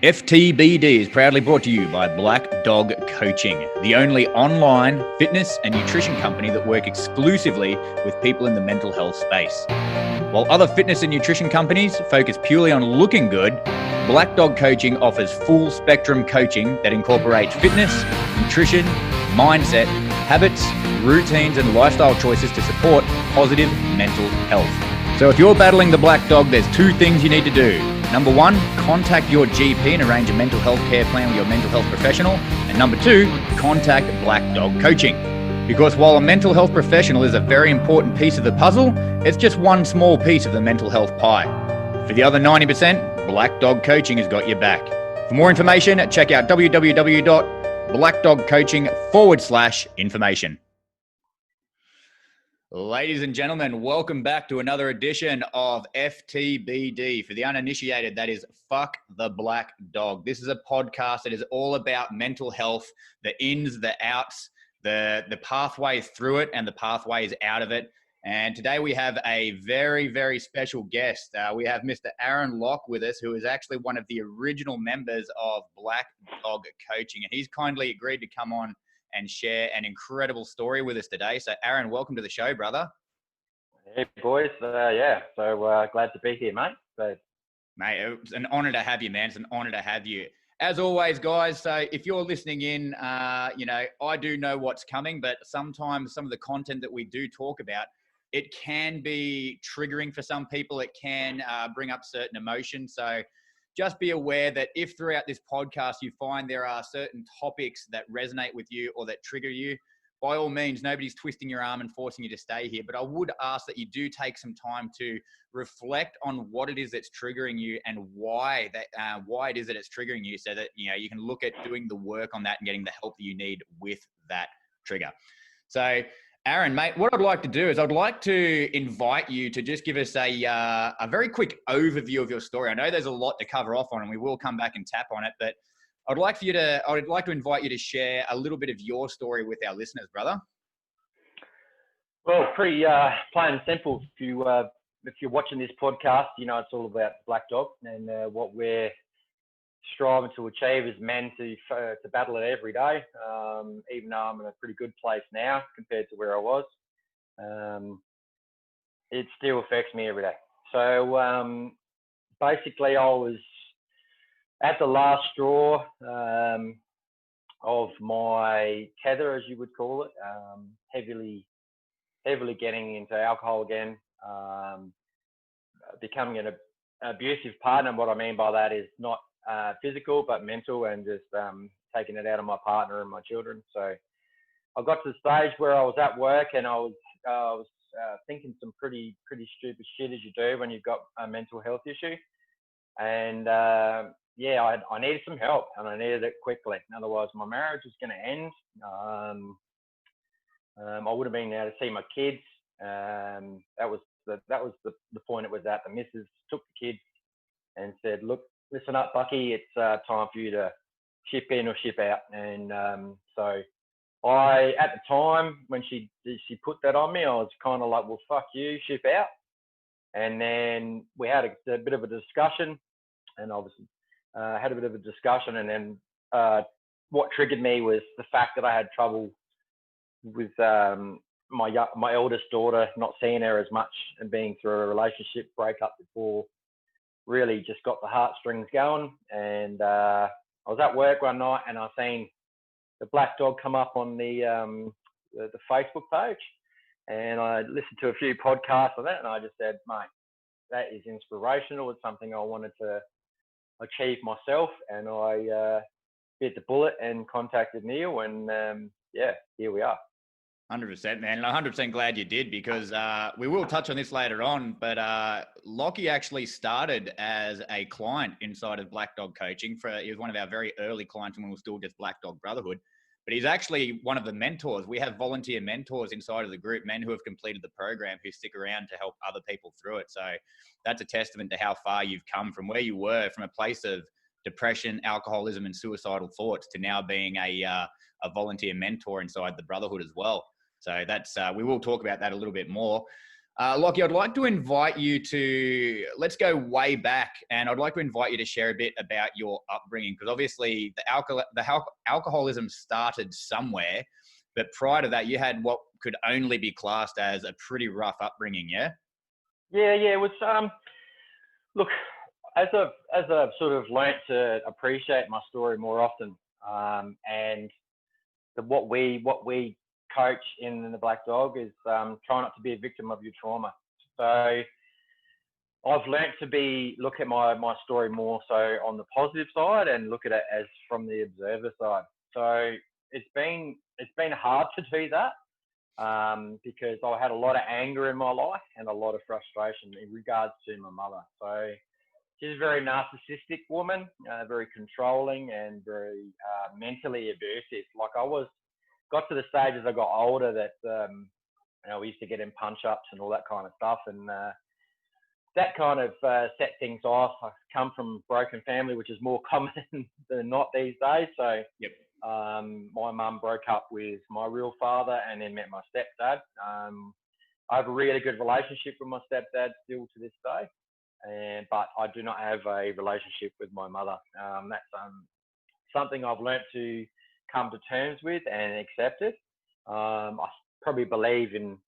FTBD is proudly brought to you by Black Dog Coaching, the only online fitness and nutrition company that work exclusively with people in the mental health space. While other fitness and nutrition companies focus purely on looking good, Black Dog Coaching offers full spectrum coaching that incorporates fitness, nutrition, mindset, habits, routines, and lifestyle choices to support positive mental health. So if you're battling the black dog, there's two things you need to do. Number one, contact your GP and arrange a mental health care plan with your mental health professional. And number two, contact Black Dog Coaching. Because while a mental health professional is a very important piece of the puzzle, it's just one small piece of the mental health pie. For the other 90%, Black Dog Coaching has got your back. For more information, check out www.blackdogcoaching.com/information. Ladies and gentlemen, welcome back to another edition of FTBD. For the uninitiated, that is Fuck the Black Dog. This is a podcast that is all about mental health, the ins, the outs, the pathways through it and the pathways out of it. And today we have a very, very special guest. We have Mr. Aaron Locke with us, who is actually one of the original members of Black Dog Coaching. And he's kindly agreed to come on and share an incredible story with us today. So Aaron, welcome to the show, brother. Hey boys, so glad to be here, mate. Mate, it's an honor to have you, man. It's an honor to have you. As always, guys, so if you're listening in, I do know what's coming, but sometimes some of the content that we do talk about, it can be triggering for some people. It can bring up certain emotions. So just be aware that if throughout this podcast you find there are certain topics that resonate with you or that trigger you, by all means, nobody's twisting your arm and forcing you to stay here. But I would ask that you do take some time to reflect on what it is that's triggering you and why it is that it's triggering you, so that you can look at doing the work on that and getting the help that you need with that trigger. So Aaron, mate, what I'd like to do is I'd like to invite you to just give us a very quick overview of your story. I know there's a lot to cover off on, and we will come back and tap on it, but I would like to invite you to share a little bit of your story with our listeners, brother. Well, pretty plain and simple. If you're watching this podcast, it's all about Black Dog, and what we're striving to achieve as men to battle it every day. Even though I'm in a pretty good place now compared to where I was, it still affects me every day. So basically, I was at the last straw of my tether, as you would call it, heavily getting into alcohol again, becoming an abusive partner. And what I mean by that is not physical, but mental, and just taking it out of my partner and my children. So I got to the stage where I was at work and I was thinking some pretty stupid shit, as you do when you've got a mental health issue. And I needed some help, and I needed it quickly. Otherwise, my marriage was going to end. I would have been able to see my kids. That was the point it was at. The missus took the kids and said, "Look, listen up, Bucky. It's time for you to ship in or ship out." And so I, at the time when she put that on me, I was kind of like, "Well, fuck you, ship out." And then we had a bit of a discussion, and obviously had a bit of a discussion. And then what triggered me was the fact that I had trouble with my eldest daughter, not seeing her as much, and being through a relationship breakup before really just got the heartstrings going. And I was at work one night and I seen the Black Dog come up on the Facebook page, and I listened to a few podcasts of that, and I just said, "Mate, that is inspirational. It's something I wanted to achieve myself." And I bit the bullet and contacted Neil, and here we are. 100%, man. And 100% glad you did, because we will touch on this later on, but Lockie actually started as a client inside of Black Dog Coaching. He was one of our very early clients when we were still just Black Dog Brotherhood. But he's actually one of the mentors. We have volunteer mentors inside of the group, men who have completed the program, who stick around to help other people through it. So that's a testament to how far you've come from where you were, from a place of depression, alcoholism, and suicidal thoughts, to now being a volunteer mentor inside the Brotherhood as well. So that's we will talk about that a little bit more. Lockie, I'd like to invite you to, let's go way back, and I'd like to invite you to share a bit about your upbringing, because obviously the alcoholism started somewhere, but prior to that, you had what could only be classed as a pretty rough upbringing, yeah? Yeah, yeah. It was look, as I've sort of learnt to appreciate my story more often, and what we coach in the Black Dog is try not to be a victim of your trauma. So I've learnt to look at my story more so on the positive side and look at it as from the observer side. So it's been hard to do that because I had a lot of anger in my life and a lot of frustration in regards to my mother. So she's a very narcissistic woman, very controlling and very mentally abusive. Like got to the stage as I got older that we used to get in punch ups and all that kind of stuff, and that kind of set things off. I come from a broken family, which is more common than not these days. So Yep. my mum broke up with my real father and then met my stepdad. I have a really good relationship with my stepdad still to this day, but I do not have a relationship with my mother. That's something I've learnt to come to terms with and accept it. I probably believe in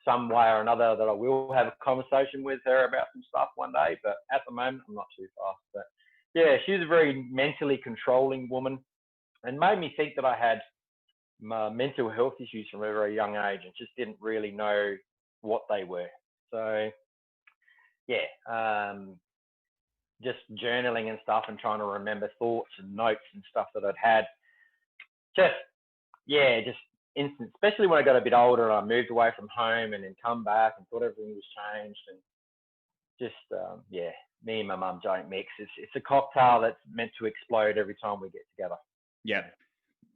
some way or another that I will have a conversation with her about some stuff one day, but at the moment I'm not too fast. But yeah, she was a very mentally controlling woman and made me think that I had mental health issues from a very young age and just didn't really know what they were. So yeah, just journaling and stuff and trying to remember thoughts and notes and stuff that I'd had. Just instant, especially when I got a bit older and I moved away from home and then come back and thought everything was changed, and just me and my mum don't mix. It's a cocktail that's meant to explode every time we get together. Yeah.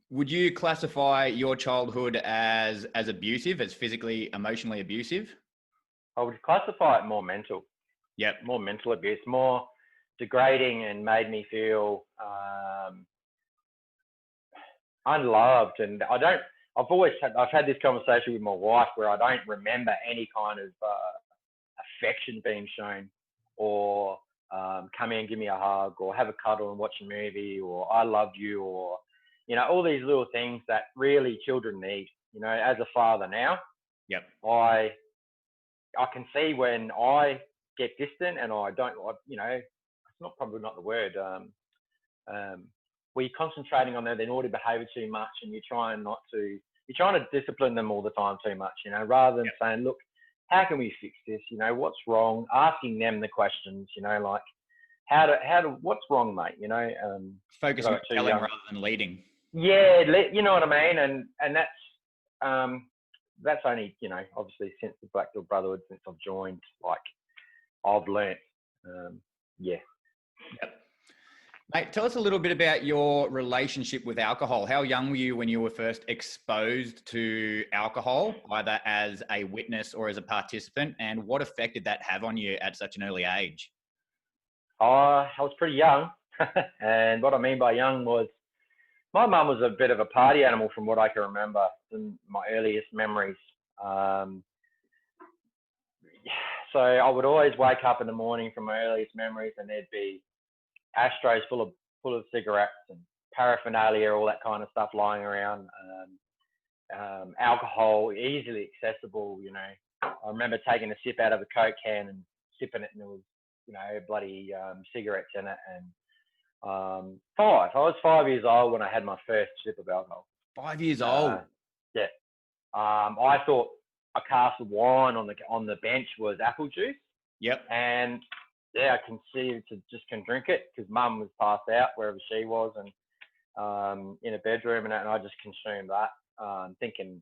Would you classify your childhood as abusive, as physically, emotionally abusive? I would classify it more mental. Yep. More mental abuse, more degrading, and made me feel unloved. And I've had this conversation with my wife where I don't remember any kind of affection being shown, or come here and give me a hug, or have a cuddle and watch a movie, or I love you, or all these little things that really children need. As a father now, Yep. I can see when I get distant and I don't, it's probably not the word. Where you're concentrating on their naughty behaviour too much, and you're trying to discipline them all the time too much, rather than saying, look, how can we fix this? What's wrong? Asking them the questions, like what's wrong, mate? Focusing on telling rather than leading. Yeah, you know what I mean? And that's only, obviously since the Black Dog Brotherhood, since I've joined, like I've learnt, yeah. Yep. Mate, tell us a little bit about your relationship with alcohol. How young were you when you were first exposed to alcohol, either as a witness or as a participant, and what effect did that have on you at such an early age? I was pretty young, and what I mean by young was my mum was a bit of a party animal from what I can remember in my earliest memories. So I would always wake up in the morning from my earliest memories, and there'd be ashtrays full of cigarettes and paraphernalia, all that kind of stuff lying around. Alcohol easily accessible. I remember taking a sip out of a Coke can and sipping it, and there was bloody cigarettes in it. And I was 5 years old when I had my first sip of alcohol. 5 years old. Yeah. I thought a cask of wine on the bench was apple juice. Yep. And I conceived to just can drink it because mum was passed out wherever she was, and in a bedroom, and I just consumed that, thinking,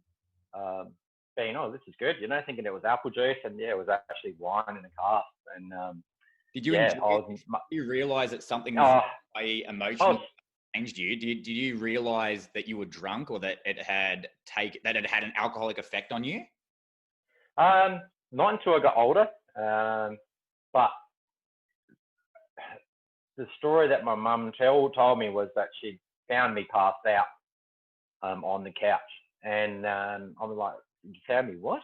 this is good, thinking it was apple juice, and it was actually wine in a cask. And did you realize that something emotionally changed you? Did you realize that you were drunk, or that it had had an alcoholic effect on you? Not until I got older, but the story that my mum told me was that she found me passed out on the couch, and I was like, "You found me what?"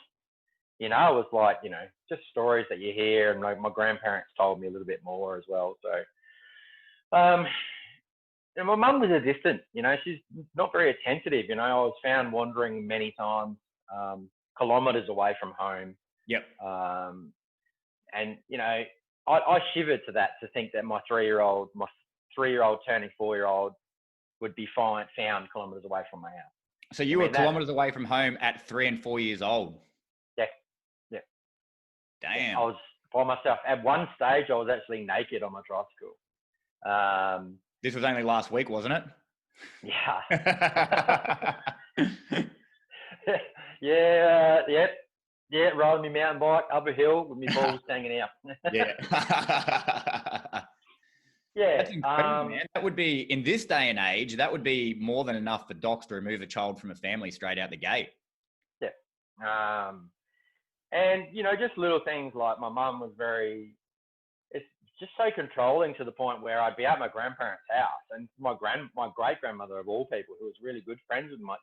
you know, it was like, you know, just stories that you hear, and like my grandparents told me a little bit more as well. So, and my mum was a distant, you know, she's not very attentive. You know, I was found wandering many times, kilometres away from home. Yep. And you know, I shivered to that, to think that my 3-year-old turning 4-year-old would be found kilometres away from my house. So you were kilometres away from home at 3 and 4 years old. Yeah, yeah. Damn. I was by myself. At one stage, I was actually naked on my tricycle. This was only last week, wasn't it? Yeah. Yeah. Riding my mountain bike up a hill with my balls hanging out. Yeah. Yeah. That's incredible, man. That would be, in this day and age, that would be more than enough for docs to remove a child from a family straight out the gate. Yeah. And, you know, just little things like my mum was it's just so controlling, to the point where I'd be at my grandparents' house, and my great grandmother of all people, who was really good friends with my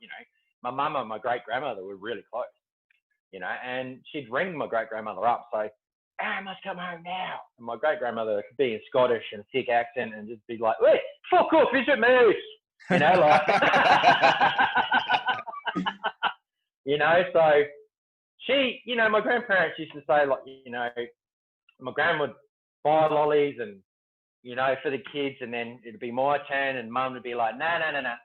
mum and my great grandmother were really close, you know, and she'd ring my great grandmother up, say, I must come home now. And my great grandmother could be in Scottish and thick accent and just be like, "Wait, fuck off, is it me?" You know, like, you know, so she, you know, my grandparents used to say, like, you know, my gran would buy lollies and, you know, for the kids, and then it'd be my turn, and mum would be like, no,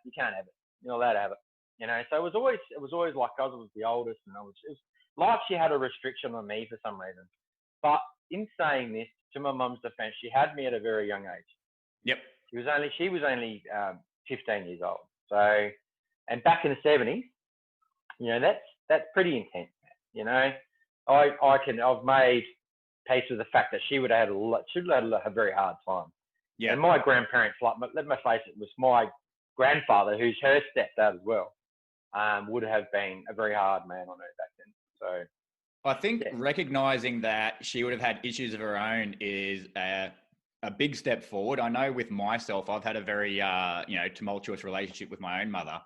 you can't have it. You're not allowed to have it. You know, so it was always like, because I was the oldest, and it was like she had a restriction on me for some reason. But in saying this, to my mum's defense, she had me at a very young age. Yep. She was only 15 years old. So, and back in the 70s, you know, that's pretty intense, man. You know, I've made peace with the fact that she would have had a very hard time. Yeah. And my grandparents, like, let me face it, was my grandfather, who's her stepdad as well, would have been a very hard man on her back then. So I think recognizing that she would have had issues of her own is a big step forward. I know with myself, I've had a very, you know, tumultuous relationship with my own mother.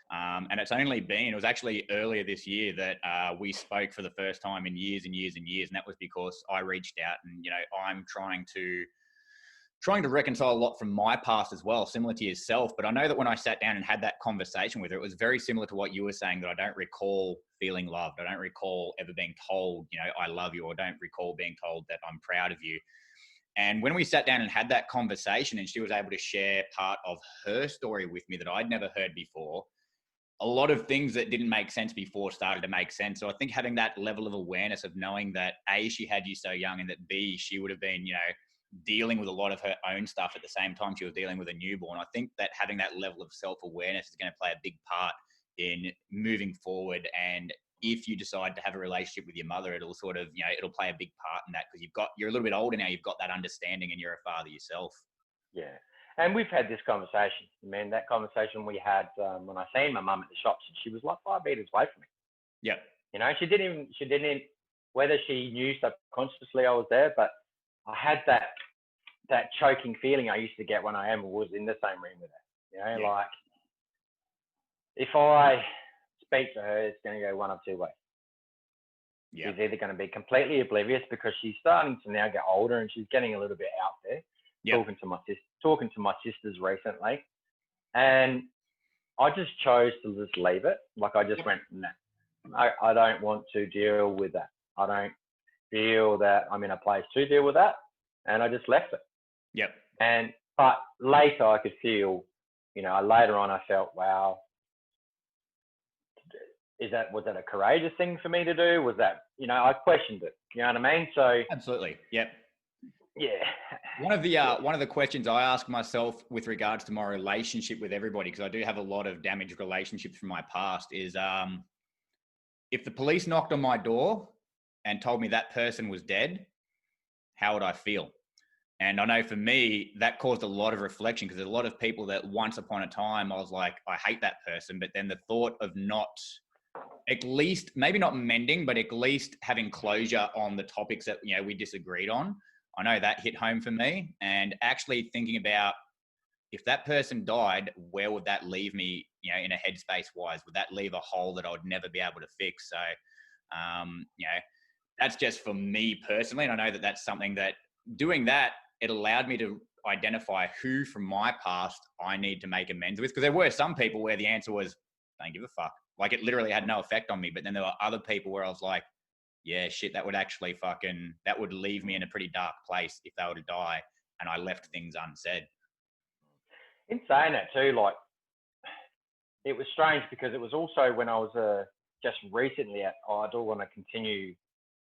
And it was actually earlier this year that we spoke for the first time in years and years and years. And that was because I reached out, and, you know, I'm trying to reconcile a lot from my past as well, similar to yourself. But I know that when I sat down and had that conversation with her, it was very similar to what you were saying, that I don't recall feeling loved. I don't recall ever being told, you know, I love you, or don't recall being told that I'm proud of you. And when we sat down and had that conversation, and she was able to share part of her story with me that I'd never heard before, a lot of things that didn't make sense before started to make sense. So I think having that level of awareness of knowing that A, she had you so young, and that B, she would have been, you know, dealing with a lot of her own stuff at the same time she was dealing with a newborn. I think that having that level of self-awareness is going to play a big part in moving forward. And if you decide to have a relationship with your mother, it'll sort of, you know, it'll play a big part in that, because you're a little bit older now, you've got that understanding, and you're a father yourself. Yeah. And we've had this conversation, man. That conversation we had when I seen my mum at the shops, and she was like 5 meters away from me. Yeah. You know, she didn't, whether she knew subconsciously I was there, but I had that choking feeling I used to get when I was in the same room with her. You know, like, if I speak to her, it's going to go one of two ways. Yeah. She's either going to be completely oblivious, because she's starting to now get older, and she's getting a little bit out there. Yep. Talking to my sisters recently, and I just chose to just leave it. Like, I just went, no, I don't want to deal with that. I don't feel that I'm in a place to deal with that, and I just left it. Yep. But later I could feel, you know, later on I felt, wow, was that a courageous thing for me to do? Was that, you know, I questioned it. You know what I mean? So absolutely. Yep. Yeah. One of the questions I ask myself with regards to my relationship with everybody, because I do have a lot of damaged relationships from my past, is if the police knocked on my door and told me that person was dead, how would I feel? And I know for me, that caused a lot of reflection, because there's a lot of people that once upon a time I was like, I hate that person. But then the thought of not, at least maybe not mending, but at least having closure on the topics that, you know, we disagreed on, I know that hit home for me. And actually thinking about, if that person died, where would that leave me, you know, in a headspace wise? Would that leave a hole that I would never be able to fix? So You know, that's just for me personally. And I know that that's something that doing that, it allowed me to identify who from my past I need to make amends with. Because there were some people where the answer was, don't give a fuck. Like it literally had no effect on me. But then there were other people where I was like, yeah, shit, that would actually that would leave me in a pretty dark place if they were to die and I left things unsaid. In saying that too, like, it was strange because it was also when I was just recently I do want to continue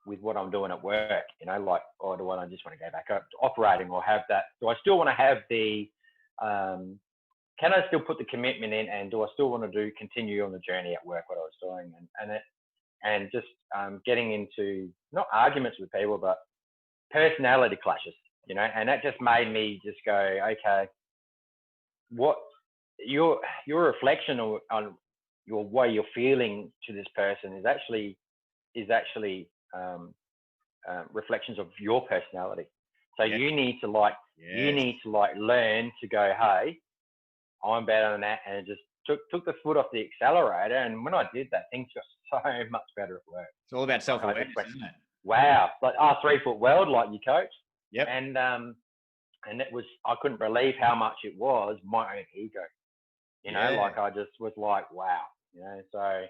with what I'm doing at work, you know, like, or do I just want to go back up to operating or have that? Do I still want to have can I still put the commitment in, and do I still want to continue on the journey at work, what I was doing, and just getting into not arguments with people, but personality clashes, you know, and that just made me just go, okay, what your reflection on your way you're feeling to this person is actually reflections of your personality. So you need to learn to go, hey, I'm better than that, and it just took the foot off the accelerator. And when I did that, things got so much better at work. It's all about self-awareness, isn't it? Wow, like 3-foot world, like you coach. Yep. And it was, I couldn't believe how much it was my own ego. You know, like I just was like, wow, you know. So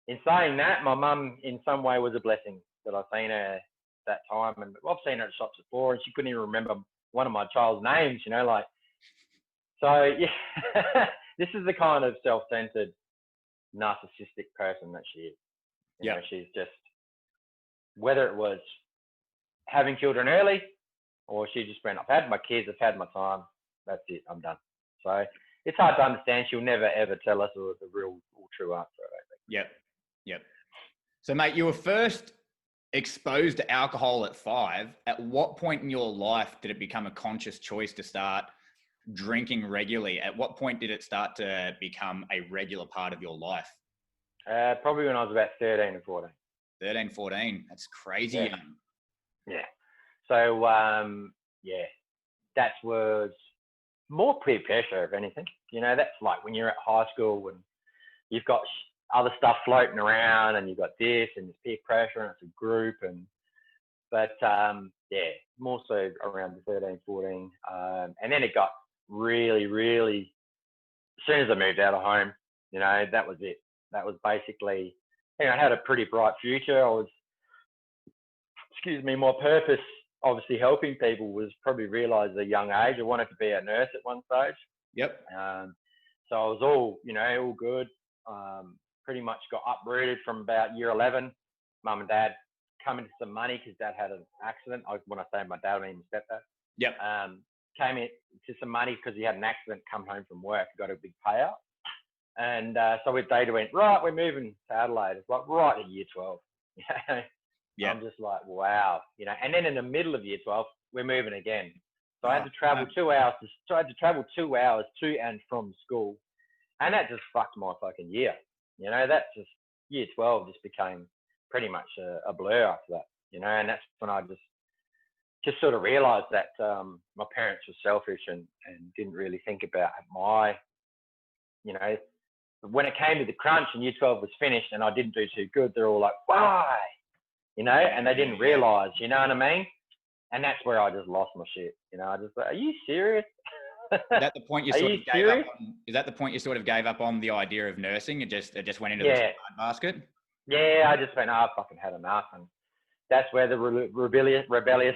in saying that, my mum in some way was a blessing that I've seen her that time, and I've seen her at shops before, and she couldn't even remember one of my child's names, you know, like. So yeah, this is the kind of self-centered, narcissistic person that she is. You know, she's just, whether it was having children early, or she just went, I've had my kids, I've had my time, that's it, I'm done. So it's hard to understand. She'll never ever tell us the real or true answer, I don't think. Yep. So mate, you were first exposed to alcohol at 5. At what point in your life did it become a conscious choice to start drinking regularly? At what point did it start to become a regular part of your life? Probably when I was about 13 or 14. 13, 14. That's crazy young. Yeah. So, that was more peer pressure, if anything. You know, that's like when you're at high school and you've got other stuff floating around, and you've got this and this peer pressure, and it's a group. But more so around the 13, 14. And then it got really, really, as soon as I moved out of home, you know, that was it. That was basically, you know, I had a pretty bright future. My purpose, obviously helping people, was probably realised at a young age. I wanted to be a nurse at one stage. Yep. So I was all good. Pretty much got uprooted from about year 11. Mum and dad come into some money because dad had an accident. When I say my dad, I mean my stepdad. Yep. Came into some money because he had an accident, come home from work, got a big payout. And so they went, right, we're moving to Adelaide. It's like right at year 12. Yeah. I'm just like, wow. You know, and then in the middle of year 12, we're moving again. So I had to travel 2 hours. So I had to travel 2 hours to and from school. And that just fucked my fucking year. You know, that just, year 12 just became pretty much a blur after that. You know, and that's when I just sort of realised that my parents were selfish and didn't really think about my, you know, when it came to the crunch and year 12 was finished and I didn't do too good, they're all like, why? You know, and they didn't realise, you know what I mean? And that's where I just lost my shit. You know, I just like, are you serious? Is that the point you sort of gave up on? Is that the point you sort of gave up on the idea of nursing? It just went into the basket? Yeah, I just went, I fucking had enough. And that's where the rebellious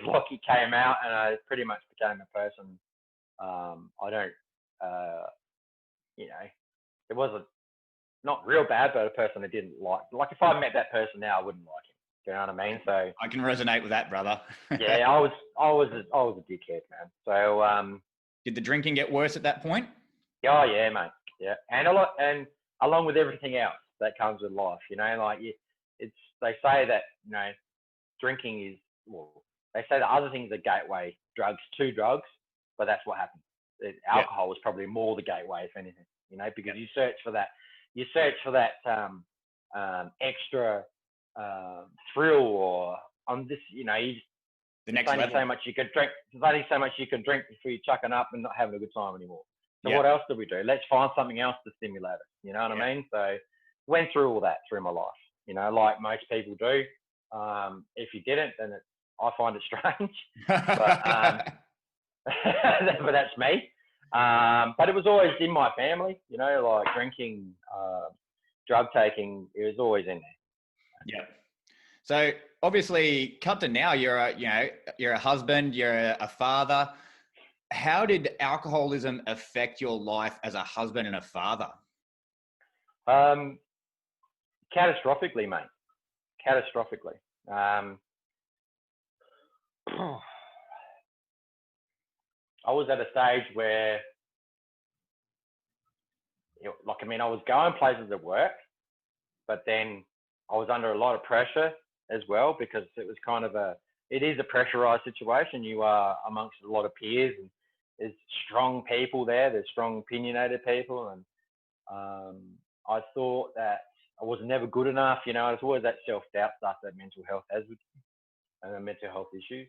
Lockie came out, and I pretty much became a person. I don't, you know, it wasn't not real bad, but a person I didn't like. Like if I met that person now, I wouldn't like him. Do you know what I mean? So I can resonate with that, brother. Yeah, I was a dickhead, man. So did the drinking get worse at that point? Oh yeah, mate. Yeah, and along with everything else that comes with life, you know, like they say that, you know, drinking is, well, they say that other things are gateway drugs to drugs, but that's what happens. Alcohol is probably more the gateway, if anything, you know, because you search for that extra thrill, or on this, you know, the next only level. so much you can drink. There's only so much you can drink before you're chucking up and not having a good time anymore. So what else do we do? Let's find something else to stimulate us. You know what I mean? So went through all that through my life. like most people do. If you didn't, then I find it strange. But that's me. But it was always in my family, like drinking, drug taking. It was always in there. Yeah. So obviously, cut to now, you're a husband, you're a father. How did alcoholism affect your life as a husband and a father? Catastrophically, mate. Catastrophically. I was at a stage where, I was going places at work, but then I was under a lot of pressure as well, because it was it is a pressurized situation. You are amongst a lot of peers, and there's strong people there. There's strong opinionated people. And I thought that I was never good enough. There's always that self-doubt stuff that mental health has with mental health issues.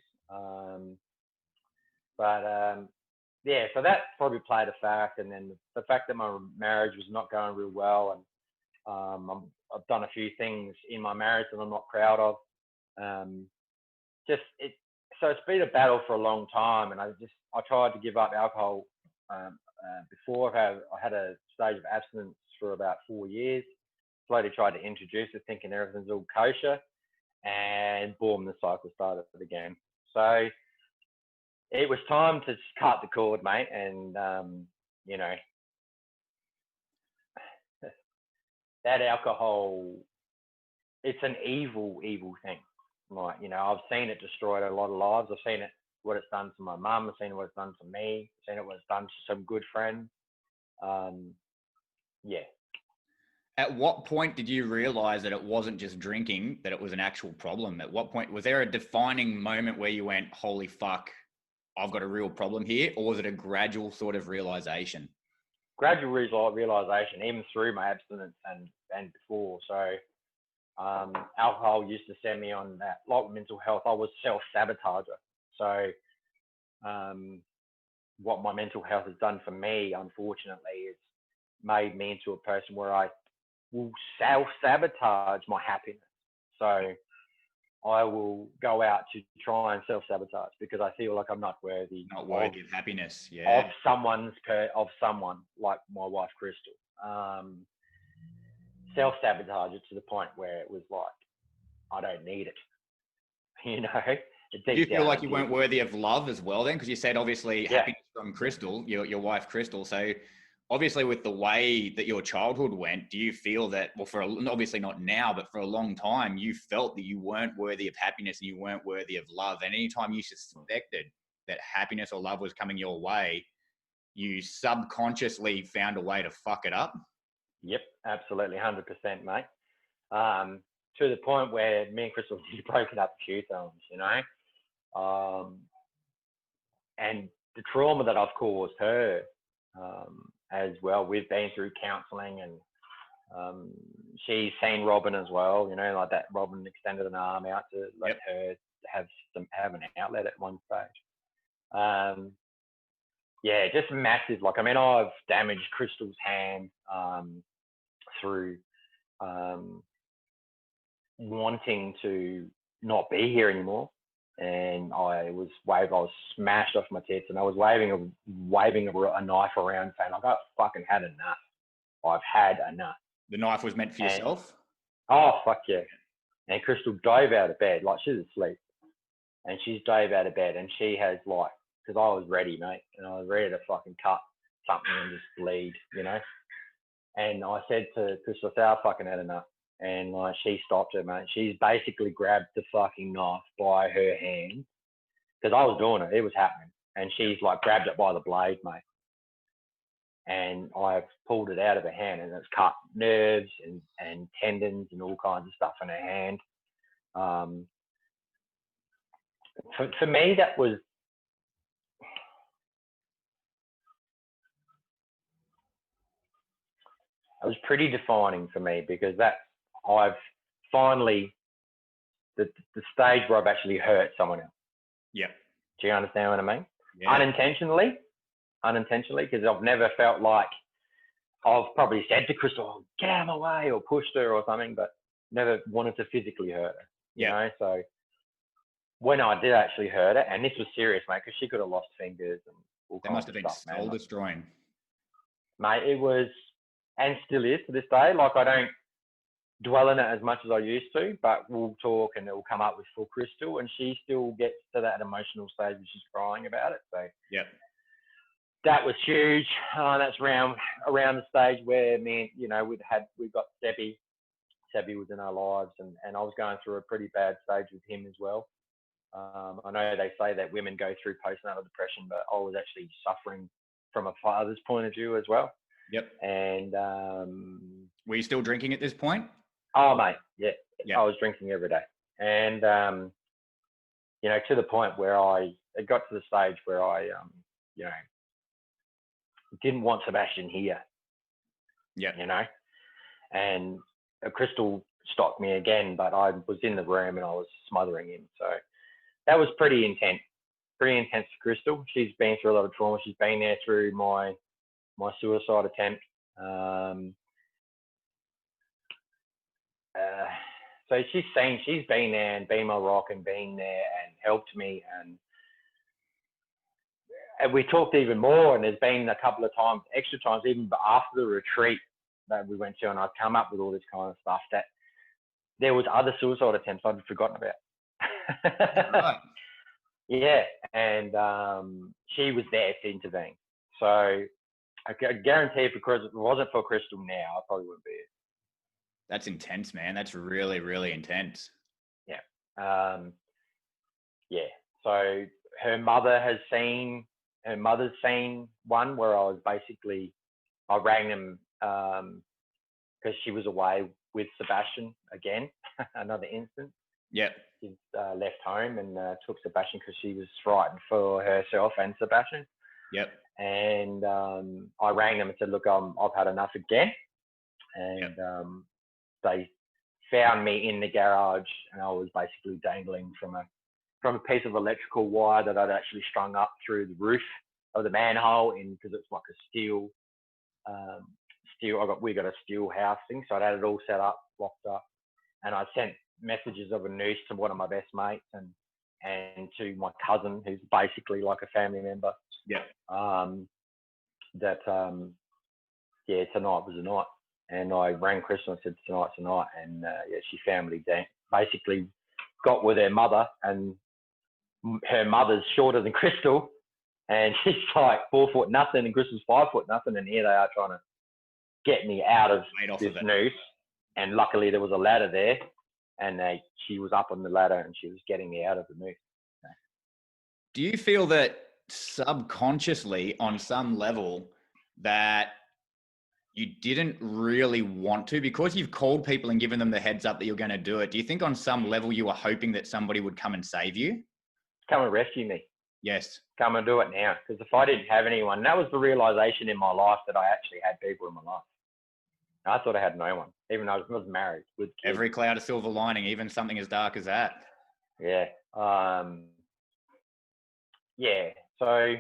Yeah, so that probably played a fact. And then the fact that my marriage was not going real well, and I've done a few things in my marriage that I'm not proud of. So it's been a battle for a long time, and I tried to give up alcohol before. I had a stage of abstinence for about 4 years. Slowly tried to introduce it, thinking everything's all kosher, and boom, the cycle started again. So it was time to cut the cord, mate. And that alcohol, it's an evil thing. Like, I've seen it destroy a lot of lives. I've seen what it's done to my mum. I've seen what it's done to me. I've seen what it's done to some good friends. Yeah. At what point did you realize that it wasn't just drinking, that it was an actual problem? At what point, was there a defining moment where you went, holy fuck, I've got a real problem here? Or was it a gradual sort of realization? Gradual realization, even through my abstinence and before. So alcohol used to send me on that, like mental health. I was self-sabotager. So what my mental health has done for me, unfortunately, is made me into a person where I will self-sabotage my happiness. So I will go out to try and self-sabotage because I feel like I'm not worthy. Not worthy of happiness, yeah. Of someone like my wife, Crystal. Self-sabotage it to the point where it was like, I don't need it. Do you feel like you weren't worthy of love as well then? Because you said obviously happiness from Crystal, your wife Crystal. So obviously with the way that your childhood went, do you feel that, obviously not now, but for a long time, you felt that you weren't worthy of happiness and you weren't worthy of love? And anytime you suspected that happiness or love was coming your way, you subconsciously found a way to fuck it up? Yep, absolutely, 100%, mate. To the point where me and Crystal have broken up a few times, and the trauma that I've caused her as well. We've been through counselling, and she's seen Robin as well. Like that. Robin extended an arm out to let her have an outlet at one stage. Yeah, just massive. I've damaged Crystal's hand through wanting to not be here anymore, and I was smashed off my tits, and I was waving a knife around, saying, "Like, I've fucking had enough. I've had enough." The knife was meant for yourself? Oh fuck yeah! And Crystal dove out of bed, like she's asleep, and she's dove out of bed, and she has because I was ready, mate, and I was ready to fucking cut something and just bleed, And I said to Crystal, "I've fucking had enough." And she stopped her, mate. She's basically grabbed the fucking knife by her hand, because I was doing it. It was happening. And she's grabbed it by the blade, mate. And I've pulled it out of her hand, and it's cut nerves and tendons and all kinds of stuff in her hand. For me, that was... It was pretty defining for me, because I've finally, the stage where I've actually hurt someone else. Yeah. Do you understand what I mean? Yeah. Unintentionally, because I've never felt like I've probably said to Crystal, "Get out of my way," or pushed her or something, but never wanted to physically hurt her, you Yeah. know. So when I did actually hurt her, and this was serious, mate, because she could have lost fingers and all That kinds must of have been stuff, man. soul destroying. Mate, it was, and still is to this day. Like, I don't dwell in it as much as I used to, but we'll talk and it will come up with full Crystal, and she still gets to that emotional stage where she's crying about it. So yeah, that was huge. That's around the stage where me, we got Sebi. Sebi was in our lives, and I was going through a pretty bad stage with him as well. I know they say that women go through postnatal depression, but I was actually suffering from a father's point of view as well. Yep. And were you still drinking at this point? Oh, mate, yeah. I was drinking every day, and to the point where it got to the stage where I didn't want Sebastian here. Yeah. And Crystal stopped me again, but I was in the room and I was smothering him. So that was pretty intense for Crystal. She's been through a lot of trauma. She's been there through my suicide attempt. So she's been there and been my rock and been there and helped me. And we talked even more, and there's been a couple of times, extra times, even after the retreat that we went to, and I've come up with all this kind of stuff, that there was other suicide attempts I'd forgotten about. Right. Yeah, and she was there to intervene. So I guarantee if it wasn't for Crystal now, I probably wouldn't be here. That's intense, man. That's really, really intense. Yeah. So her mother's seen one where I rang them because she was away with Sebastian again, another instance. Yep. She's left home and took Sebastian because she was frightened for herself and Sebastian. Yep. And I rang them and said, look, I've had enough again. And they found me in the garage, and I was basically dangling from a piece of electrical wire that I'd actually strung up through the roof of the manhole because it's like a steel. We got a steel house thing, so I had it all set up, locked up, and I sent messages of a noose to one of my best mates and to my cousin, who's basically like a family member. Yeah. Tonight was the night. And I rang Crystal and said, tonight's the night. And she family basically got with her mother, and her mother's shorter than Crystal. And she's like 4 foot nothing, and Crystal's 5 foot nothing. And here they are trying to get me out of this noose. And luckily there was a ladder there, and she was up on the ladder and she was getting me out of the noose. Do you feel that subconsciously on some level that you didn't really want to, because you've called people and given them the heads up that you're going to do it? Do you think on some level you were hoping that somebody would come and save you? Come and rescue me. Yes. Come and do it now. Because if I didn't have anyone, that was the realization in my life, that I actually had people in my life. I thought I had no one, even though I was married with kids. Every cloud a silver lining, even something as dark as that. Yeah. So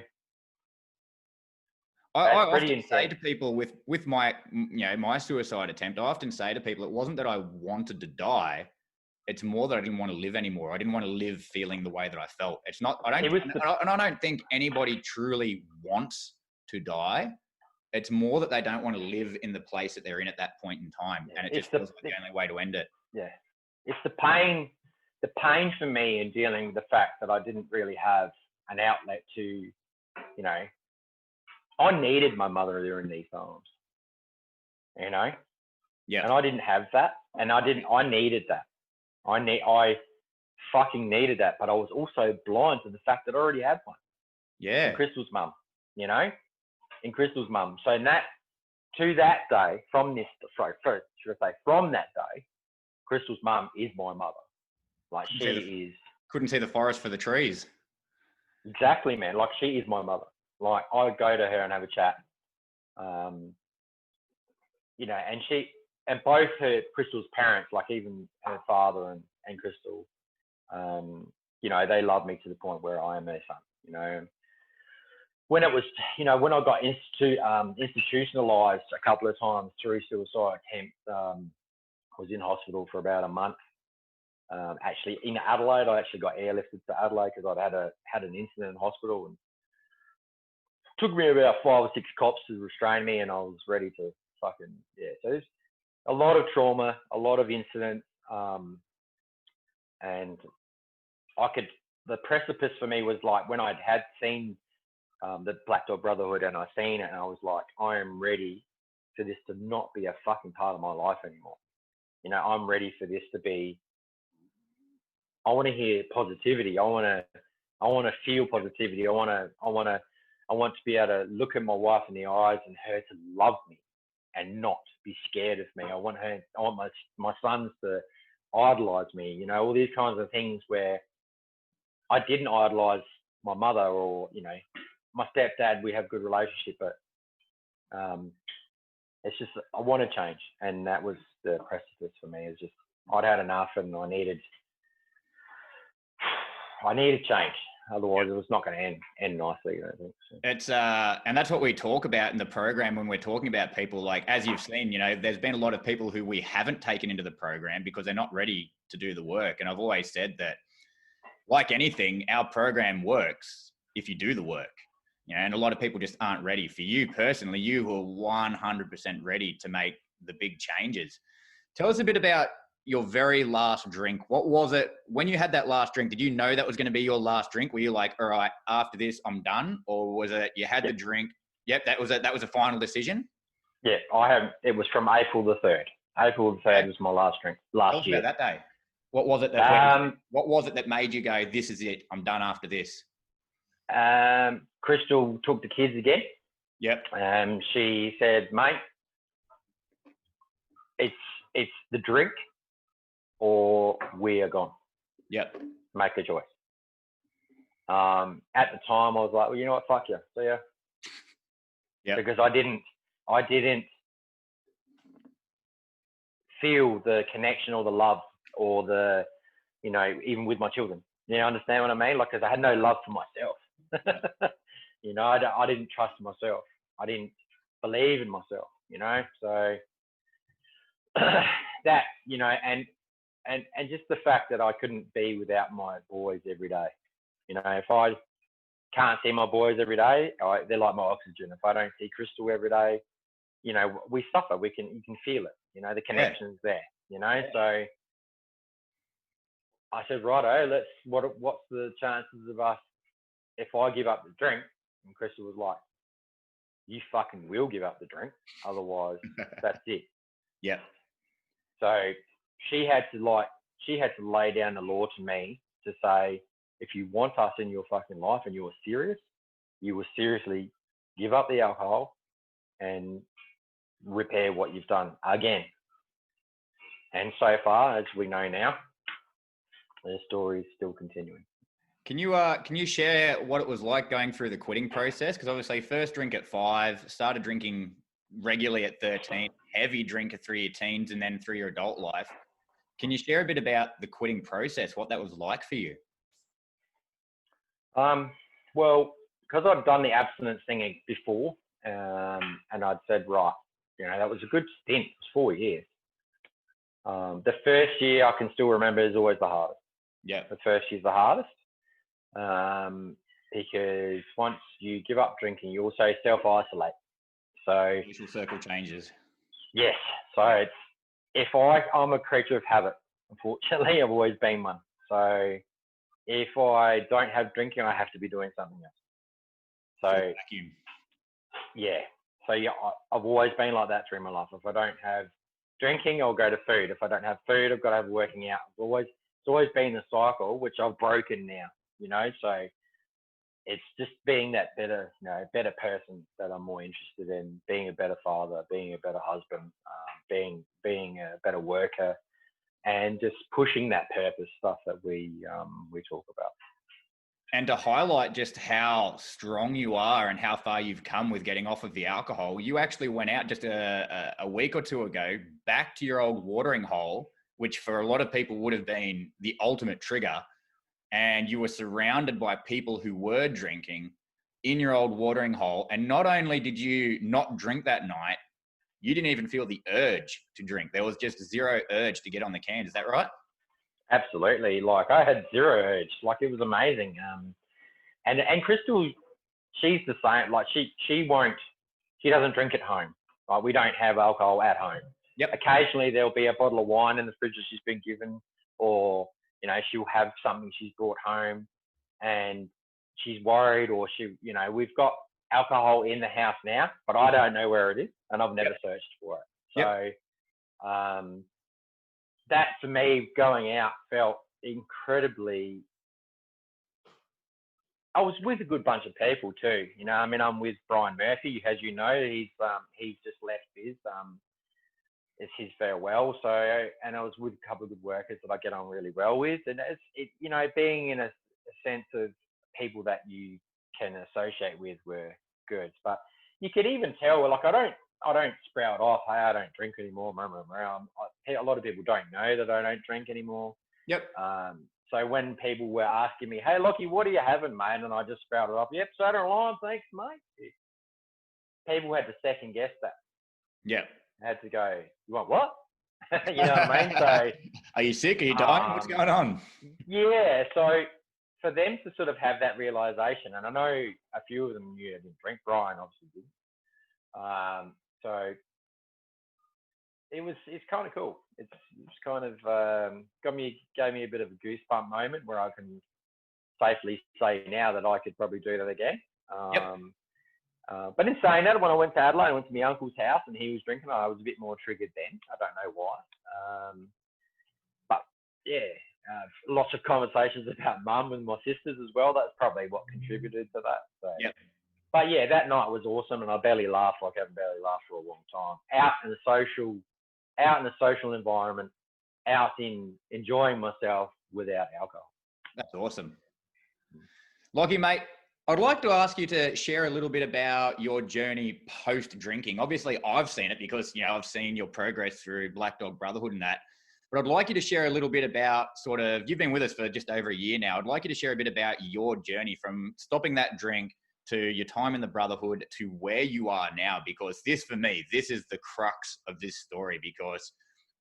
I often say to people with my my suicide attempt, I often say to people, it wasn't that I wanted to die. It's more that I didn't want to live anymore. I didn't want to live feeling the way that I felt. It's not, I don't think anybody truly wants to die. It's more that they don't want to live in the place that they're in at that point in time. And it just feels like the only way to end it. Yeah. It's the pain for me in dealing with the fact that I didn't really have an outlet to, I needed my mother during these times, Yeah. And I didn't have that, and I needed that. I fucking needed that, but I was also blind to the fact that I already had one. Yeah. In Crystal's mum, in Crystal's mum. So that day, from that day, Crystal's mum is my mother. Like, couldn't see the forest for the trees. Exactly, man. Like, she is my mother. Like, I go to her and have a chat. And both Crystal's parents, like even her father and Crystal, they love me to the point where I am their son, When it was, when I got institutionalized a couple of times through suicide attempts, was in hospital for about a month. Actually, in Adelaide, I actually got airlifted to Adelaide because I'd had an incident in hospital, and it took me about 5 or 6 cops to restrain me, and I was ready to fucking So there's a lot of trauma, a lot of incidents, and the precipice for me was like when I'd had seen the Black Dog Brotherhood, and I seen it, and I was like, I am ready for this to not be a fucking part of my life anymore. You know, I'm ready for this to be. I want to hear positivity. I want to feel positivity. I want to be able to look at my wife in the eyes and her to love me and not be scared of me. I want my sons to idolize me. You know, all these kinds of things where I didn't idolize my mother, or, you know, my stepdad. We have a good relationship, but it's just, I want to change. And that was the precipice for me. It's just, I'd had enough, and I needed change. Otherwise, it was not going to end nicely, I think. So. It's and that's what we talk about in the program when we're talking about people. Like, as you've seen, you know, there's been a lot of people who we haven't taken into the program because they're not ready to do the work. And I've always said that, like anything, our program works if you do the work. You know, and a lot of people just aren't ready. For you personally, you were 100% ready to make the big changes. Tell us a bit about your very last drink. What was it when you had that last drink? Did you know that was going to be your last drink? Were you like, all right, after this, I'm done? Or was it you had the drink? Yep, that was a final decision. Yeah, it was from April the 3rd. April the 3rd was my last drink last year. About that day. What was it that made you go, this is it, I'm done after this? Crystal took the kids again. Yep. She said, mate, it's the drink or we are gone. Yep. Make a choice. At the time, I was like, well, you know what? Fuck you. See ya. Yeah. Because I didn't feel the connection or the love or the, you know, even with my children. You know, understand what I mean? Like, because I had no love for myself. You know, I didn't trust myself. I didn't believe in myself. You know, so that, you know, and just the fact that I couldn't be without my boys every day. You know, if I can't see my boys every day, they're like my oxygen. If I don't see Crystal every day, you know, we suffer. You can feel it. You know, the connection's there. You know, so I said, righto, what's the chances of us if I give up the drink? And Crystal was like, you fucking will give up the drink, otherwise that's it. Yeah. So she had to lay down the law to me to say, if you want us in your fucking life and you are serious, you will seriously give up the alcohol and repair what you've done again. And so far, as we know now, the story is still continuing. Can you share what it was like going through the quitting process? Because obviously, first drink at 5, started drinking regularly at 13, heavy drinker through your teens, and then through your adult life. Can you share a bit about the quitting process, what that was like for you? Well, because I'd done the abstinence thing before, and I'd said, right, you know, that was a good stint. It was 4 years. The first year I can still remember is always the hardest. Yeah. The first year's the hardest. Because once you give up drinking, you also self-isolate. So social circle changes. Yes. So I'm a creature of habit. Unfortunately, I've always been one. So if I don't have drinking, I have to be doing something else. So vacuum. Yeah. So yeah, I've always been like that through my life. If I don't have drinking, I'll go to food. If I don't have food, I've got to have working out. It's always been the cycle, which I've broken now. You know, so it's just being that better, you know, better person that I'm more interested in, being a better father, being a better husband, being a better worker, and just pushing that purpose stuff that we talk about. And to highlight just how strong you are and how far you've come with getting off of the alcohol, you actually went out just a week or two ago back to your old watering hole, which for a lot of people would have been the ultimate trigger. And you were surrounded by people who were drinking in your old watering hole. And not only did you not drink that night, you didn't even feel the urge to drink. There was just zero urge to get on the can. Is that right? Absolutely. Like I had zero urge. Like it was amazing. And Crystal, she's the same. Like she doesn't drink at home. Like we don't have alcohol at home. Yep. Occasionally there'll be a bottle of wine in the fridge that she's been given, or she'll have something she's brought home, and she's worried, or we've got alcohol in the house now, but I don't know where it is, and I've never searched for it. So that for me going out felt incredibly. I was with a good bunch of people too. I'm with Brian Murphy, as you know, he's just left it's his farewell. So, and I was with a couple of good workers that I get on really well with, and being in a sense of people that you can associate with were good. But you could even tell, like I don't sprout off, hey, I don't drink anymore. A lot of people don't know that I don't drink anymore. Yep. So when people were asking me, hey, Lockie, what are you having, mate? And I just sprouted off, yep, soda and lime, thanks, mate. People had to second guess that. Yeah. Had to go, you want what? You know what I mean? So, are you sick? Are you dying? What's going on? Yeah. So for them to sort of have that realization, and I know a few of them knew I didn't drink. Brian obviously did. So it's kind of cool. It's kind of gave me a bit of a goosebump moment where I can safely say now that I could probably do that again. Yep. But in saying that, when I went to Adelaide, I went to my uncle's house and he was drinking. I was a bit more triggered then. I don't know why. But yeah, lots of conversations about mum and my sisters as well. That's probably what contributed to that. So. Yep. But yeah, that night was awesome, and I barely laughed like I haven't barely laughed for a long time. Out in the social environment, out in enjoying myself without alcohol. That's awesome. Lockie, mate, I'd like to ask you to share a little bit about your journey post-drinking. Obviously, I've seen it because, I've seen your progress through Black Dog Brotherhood and that. But I'd like you to share a little bit about you've been with us for just over a year now. I'd like you to share a bit about your journey from stopping that drink to your time in the Brotherhood to where you are now, because this, for me, this is the crux of this story, because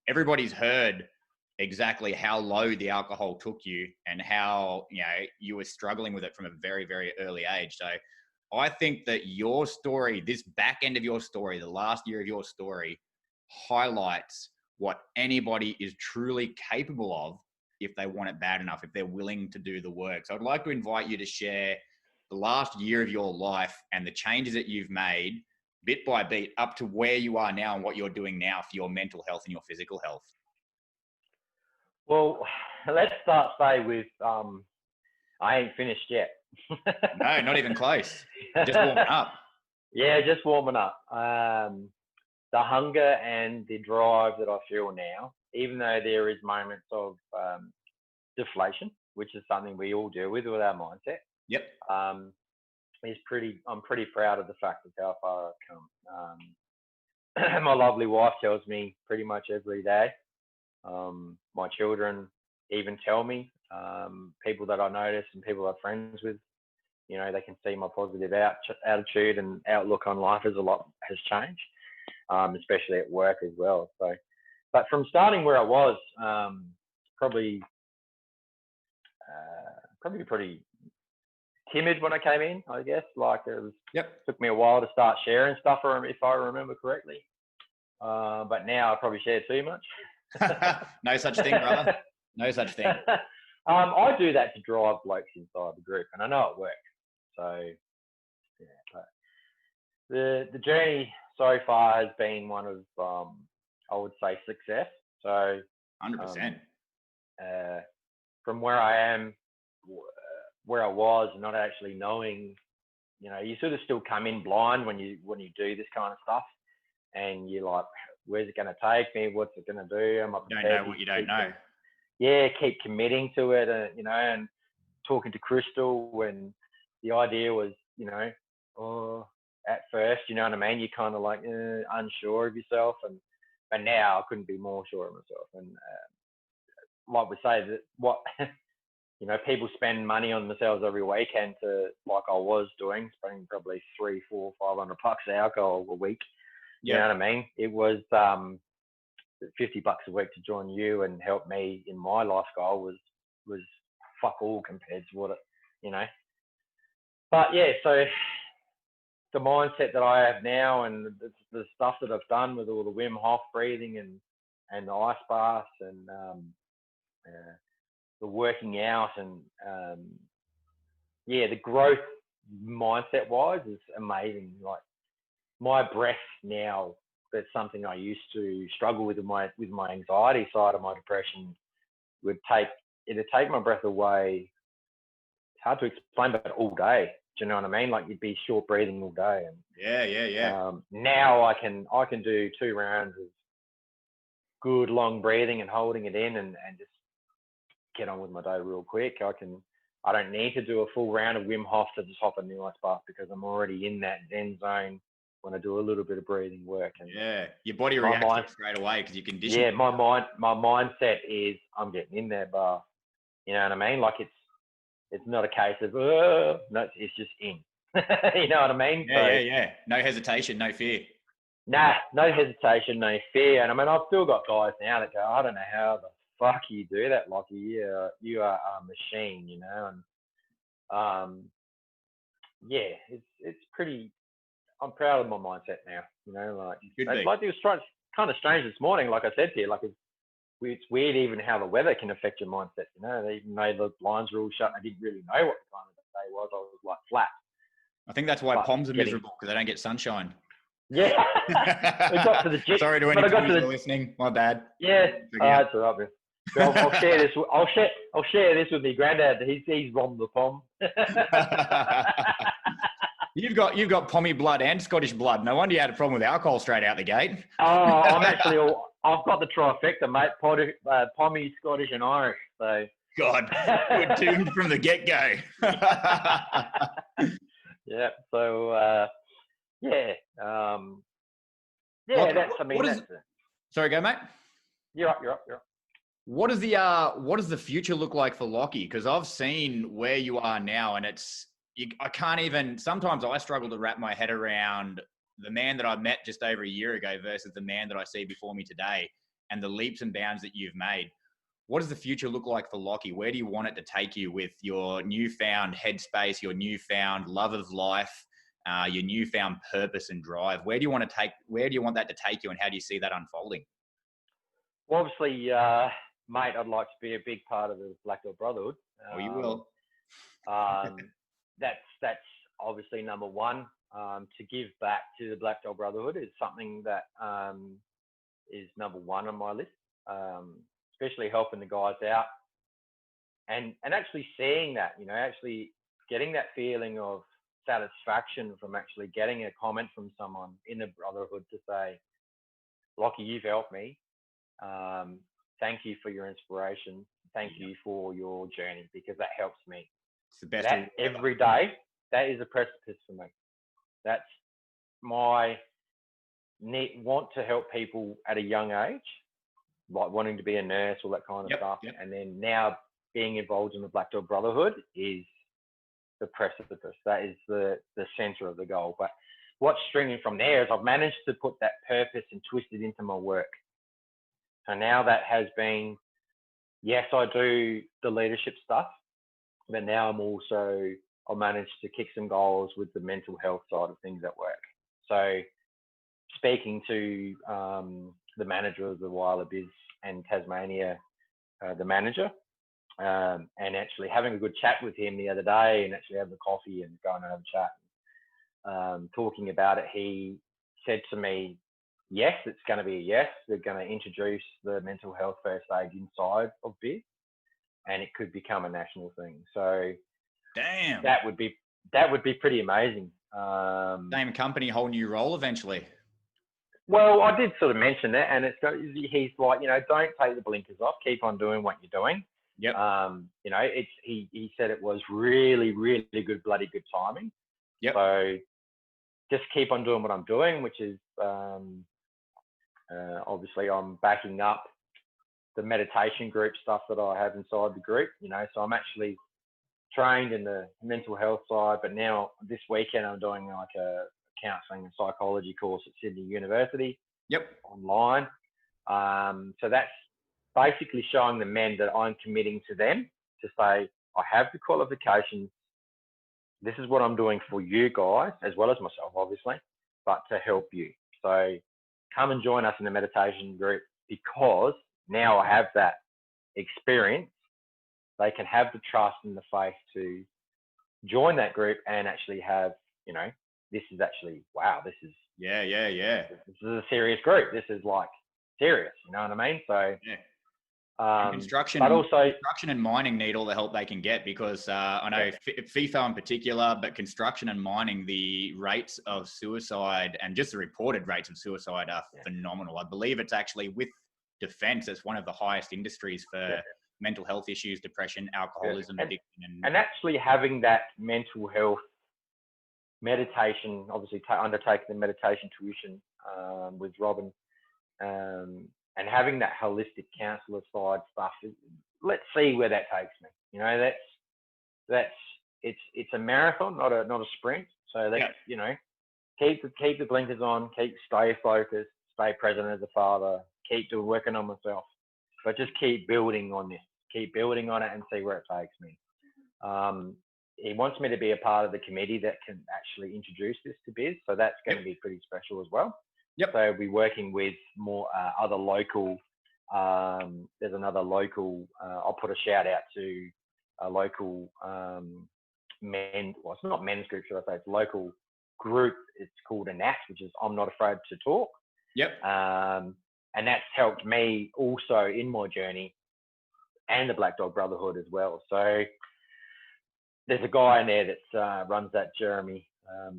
everybody's heard exactly how low the alcohol took you and how, you were struggling with it from a very, very early age. So I think that your story, this back end of your story, the last year of your story, highlights what anybody is truly capable of if they want it bad enough, if they're willing to do the work. So I'd like to invite you to share the last year of your life and the changes that you've made bit by bit up to where you are now and what you're doing now for your mental health and your physical health. Well, let's start with I ain't finished yet. No, not even close. Just warming up. Yeah, just warming up. The hunger and the drive that I feel now, even though there is moments of deflation, which is something we all deal with our mindset. Yep. I'm pretty proud of the fact of how far I've come. My lovely wife tells me pretty much every day. My children even tell me, people that I notice and people I'm friends with, they can see my positive attitude and outlook on life has changed, especially at work as well. So, but from starting where I was, probably pretty timid when I came in, I guess. Like took me a while to start sharing stuff, if I remember correctly. But now I probably share too much. No such thing, brother. No such thing. I do that to drive blokes inside the group, and I know it works. So, yeah. But the journey so far has been one of, I would say, success. So, 100%. From where I am, where I was, not actually knowing, you sort of still come in blind when you do this kind of stuff, and you're like, where's it going to take me? What's it going to do? Am I prepared? You don't know what you don't know. Yeah, keep committing to it, and talking to Crystal when the idea was, at first, you know what I mean? You're kind of like unsure of yourself, but now I couldn't be more sure of myself. And like we say, that what people spend money on themselves every weekend like I was doing, spending probably $300, $400, $500 alcohol a week. You know what I mean? It was $50 a week to join you and help me in my lifestyle was fuck all compared to what it, you know. But yeah, so the mindset that I have now and the stuff that I've done with all the Wim Hof breathing and the ice baths and the working out and yeah, the growth mindset wise is amazing. Like my breath now, that's something I used to struggle with my anxiety side of my depression. It'd take my breath away. It's hard to explain, but all day. Do you know what I mean? Like you'd be short breathing all day. And Yeah. Now I can do 2 rounds of good long breathing and holding it in and just get on with my day real quick. I don't need to do a full round of Wim Hof to just hop in the ice bath because I'm already in that Zen zone when I do a little bit of breathing work. And your body reacts straight away because you condition. Yeah, my mindset is I'm getting in that bath. You know what I mean? Like it's not a case of no, it's just in. You know what I mean? Yeah. No hesitation, no fear. Nah, no hesitation, no fear. And I mean, I've still got guys now that go, I don't know how the fuck you do that, Lockie. You are a machine, you know. And yeah, it's pretty. I'm proud of my mindset now, you know. Like it was kind of strange this morning, like I said to you, like it's weird even how the weather can affect your mindset, you know. Even though the blinds were all shut, I didn't really know what the time of the day was. I was like flat. I think that's why Poms are miserable because they don't get sunshine. Yeah. We got to the gym. Sorry to any Pommies who are listening. My bad. Yeah. That's all right, man. I'll share this. I'll share this with my granddad. He's Rom the Pom. You've got Pommy blood and Scottish blood. No wonder you had a problem with alcohol straight out the gate. Oh, I've got the trifecta, mate. Pommy, Scottish, and Irish. So. God, we're doomed from the get-go. Yeah. So, yeah. Yeah, Sorry, go, mate. You're up. What does the future look like for Lockie? Because I've seen where you are now, and I can't even. Sometimes I struggle to wrap my head around the man that I met just over a year ago versus the man that I see before me today, and the leaps and bounds that you've made. What does the future look like for Lockie? Where do you want it to take you with your newfound headspace, your newfound love of life, your newfound purpose and drive? Where do you want that to take you, and how do you see that unfolding? Well, obviously, mate, I'd like to be a big part of the Black Dog Brotherhood. You will. That's obviously number one. To give back to the Black Dog Brotherhood is something that is number one on my list. Especially helping the guys out and actually seeing that, you know, actually getting that feeling of satisfaction from actually getting a comment from someone in the brotherhood to say, Lockie, you've helped me. Thank you for your inspiration. Thank you for your journey, because that helps me. It's the best. Every day, that is a precipice for me. That's my want to help people at a young age, like wanting to be a nurse, all that kind of stuff. Yep. And then now being involved in the Black Dog Brotherhood is the precipice. That is the center of the goal. But what's stringing from there is I've managed to put that purpose and twist it into my work. So now that has been, yes, I do the leadership stuff, but now I'll manage to kick some goals with the mental health side of things at work. So speaking to the manager of the Wyler Biz and Tasmania, the manager, and actually having a good chat with him the other day and actually having a coffee and going and have a chat, talking about it, he said to me, yes, it's going to be a yes. They're going to introduce the mental health first aid inside of Biz, and it could become a national thing. So damn, that would be pretty amazing. Same company, whole new role eventually. Well, I did sort of mention that, and he's like, you know, don't take the blinkers off. Keep on doing what you're doing. Yep. You know, he said it was really, really good, bloody good timing. Yep. So just keep on doing what I'm doing, which is obviously I'm backing up the meditation group stuff that I have inside the group. You know, so I'm actually trained in the mental health side, but now this weekend I'm doing like a counselling and psychology course at Sydney University. Yep. Online. So that's basically showing the men that I'm committing to them to say, I have the qualifications. This is what I'm doing for you guys, as well as myself, obviously, but to help you. So come and join us in the meditation group, because now I have that experience. They can have the trust and the faith to join that group and actually have, this is actually, wow, this is a serious group. This is like serious, you know what I mean? So construction, but also construction and mining need all the help they can get, because I know FIFO in particular, but construction and mining, the rates of suicide and just the reported rates of suicide are phenomenal. I believe it's actually, with defense, it's one of the highest industries for mental health issues, depression, alcoholism, addiction. And actually having that mental health meditation, obviously undertaking the meditation tuition with Robin, and having that holistic counsellor side stuff, let's see where that takes me. It's a marathon, not a sprint. So keep the blinkers on, stay focused, stay present as a father, keep working on myself, but just keep building on this, keep building on it, and see where it takes me. He wants me to be a part of the committee that can actually introduce this to biz, so that's going to be pretty special as well. Yep. So we'll be working with more other local. There's another local. I'll put a shout out to a local men. Well, it's not men's group, should I say? It's a local group. It's called ANAT, which is I'm Not Afraid to Talk. Yep. And that's helped me also in my journey, and the Black Dog Brotherhood as well. So there's a guy in there that runs that, Jeremy.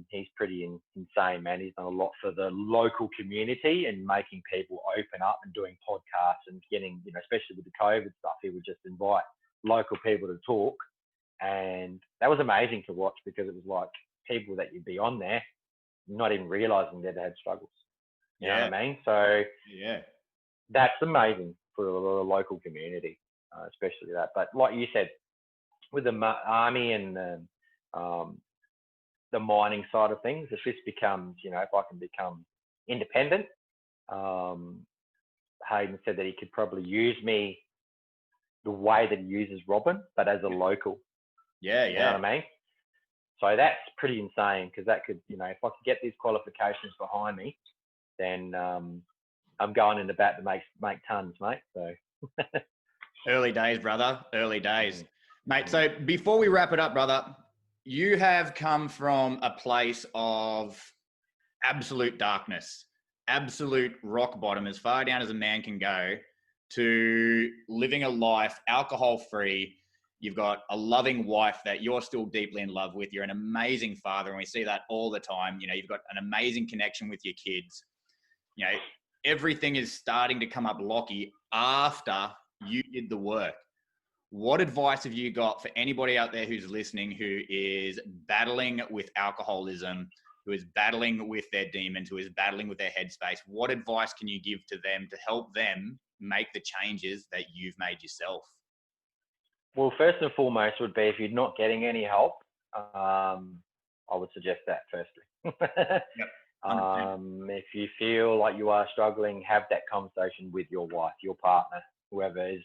He's pretty insane, man. He's done a lot for the local community and making people open up and doing podcasts and getting, especially with the COVID stuff, he would just invite local people to talk. And that was amazing to watch, because it was like people that you'd be on there, not even realizing that they had struggles. You know what I mean? So that's amazing for the local community, especially that. But like you said, with the army and the mining side of things, if this becomes, if I can become independent, Hayden said that he could probably use me the way that he uses Robin, but as a local. You know what I mean? So that's pretty insane, because that could, if I could get these qualifications behind me, then I'm going in the bat to make tons, mate. So early days, brother. Early days. Mate, so before we wrap it up, brother, you have come from a place of absolute darkness, absolute rock bottom, as far down as a man can go, to living a life alcohol-free. You've got a loving wife that you're still deeply in love with. You're an amazing father, and we see that all the time. You've got an amazing connection with your kids. Everything is starting to come up locky after you did the work. What advice have you got for anybody out there who's listening, who is battling with alcoholism, who is battling with their demons, who is battling with their headspace? What advice can you give to them to help them make the changes that you've made yourself? Well, first and foremost would be, if you're not getting any help, I would suggest that firstly. If you feel like you are struggling, have that conversation with your wife, your partner, whoever is,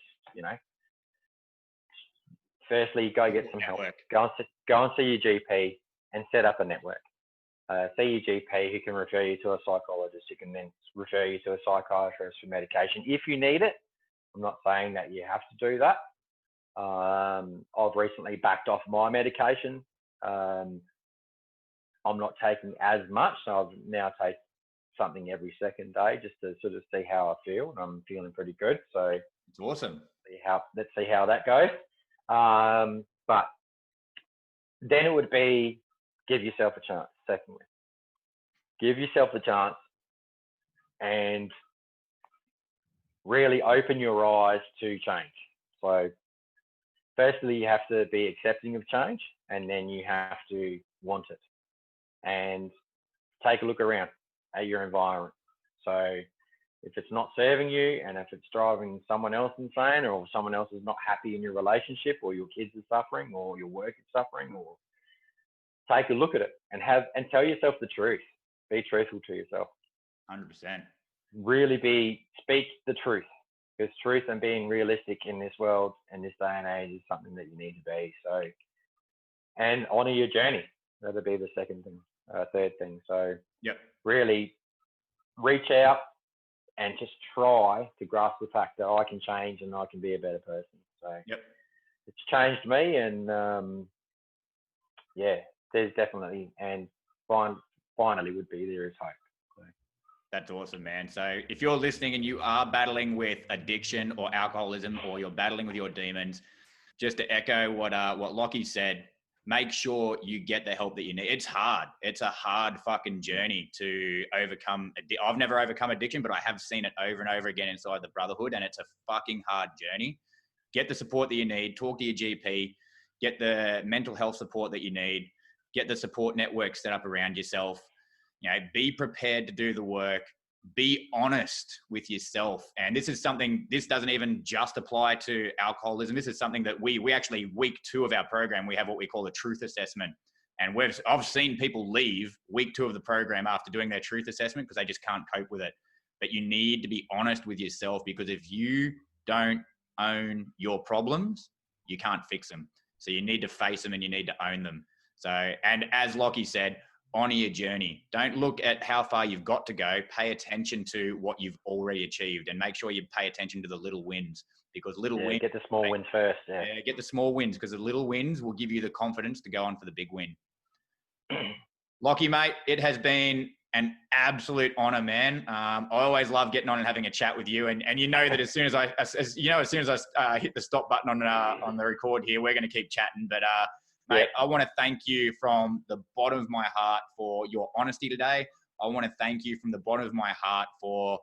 Firstly, go get some help. Go and see your GP and set up a network. See your GP, who can refer you to a psychologist, who can then refer you to a psychiatrist for medication if you need it. I'm not saying that you have to do that. I've recently backed off my medication. I'm not taking as much, so I've now take something every second day just to sort of see how I feel, and I'm feeling pretty good. So it's awesome. Let's see how that goes. But then it would be, give yourself a chance. Secondly, give yourself a chance and really open your eyes to change. So firstly, you have to be accepting of change, and then you have to want it, and take a look around at your environment. So if it's not serving you, and if it's driving someone else insane, or someone else is not happy in your relationship, or your kids are suffering, or your work is suffering, or take a look at it and tell yourself the truth. be truthful to yourself. 100%. Really speak the truth, because truth and being realistic in this world and this day and age is something that you need to be. So, and honor your journey. That'll be the third thing. So, Yep. really reach out and just try to grasp the fact that I can change and I can be a better person. So, yep. It's changed me, and there's definitely, and finally would be, there is hope. So. That's awesome, man. So if you're listening and you are battling with addiction or alcoholism, or you're battling with your demons, just to echo what Lockie said, make sure you get the help that you need. It's hard. It's a hard fucking journey to overcome. I've never overcome addiction, but I have seen it over and over again inside the Brotherhood, and it's a fucking hard journey. Get the support that you need. Talk to your GP. Get the mental health support that you need. Get the support network set up around yourself. Be prepared to do the work. Be honest with yourself. And this is something, this doesn't even just apply to alcoholism. This is something that we actually, week 2 of our program, we have what we call a truth assessment. And I've seen people leave week 2 of the program after doing their truth assessment because they just can't cope with it. But you need to be honest with yourself, because if you don't own your problems, you can't fix them. So you need to face them and you need to own them. So, and as Lockie said, honor your journey. Don't look at how far you've got to go. Pay attention to what you've already achieved, and make sure you pay attention to the little wins, because wins. Get the small wins first. Yeah, get the small wins, because the little wins will give you the confidence to go on for the big win. Lockie, mate, it has been an absolute honor, man. I always love getting on and having a chat with you, and you know that as soon as I hit the stop button on the record here, we're going to keep chatting. But mate, I want to thank you from the bottom of my heart for your honesty today. I want to thank you from the bottom of my heart for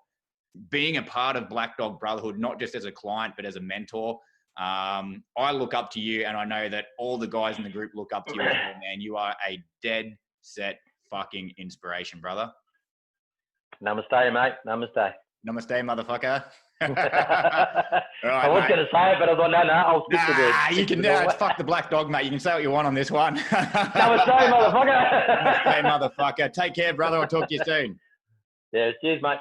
being a part of Black Dog Brotherhood, not just as a client, but as a mentor. I look up to you, and I know that all the guys in the group look up to you as well, man. You are a dead set fucking inspiration, brother. Namaste, mate. Namaste. Namaste, motherfucker. Right, I was going to say it, but I thought, no, I'll stick to this. You can now. Fuck the Black Dog, mate. You can say what you want on this one. Namaste, motherfucker. Namaste, motherfucker. Take care, brother. I'll talk to you soon. Yeah, cheers, mate.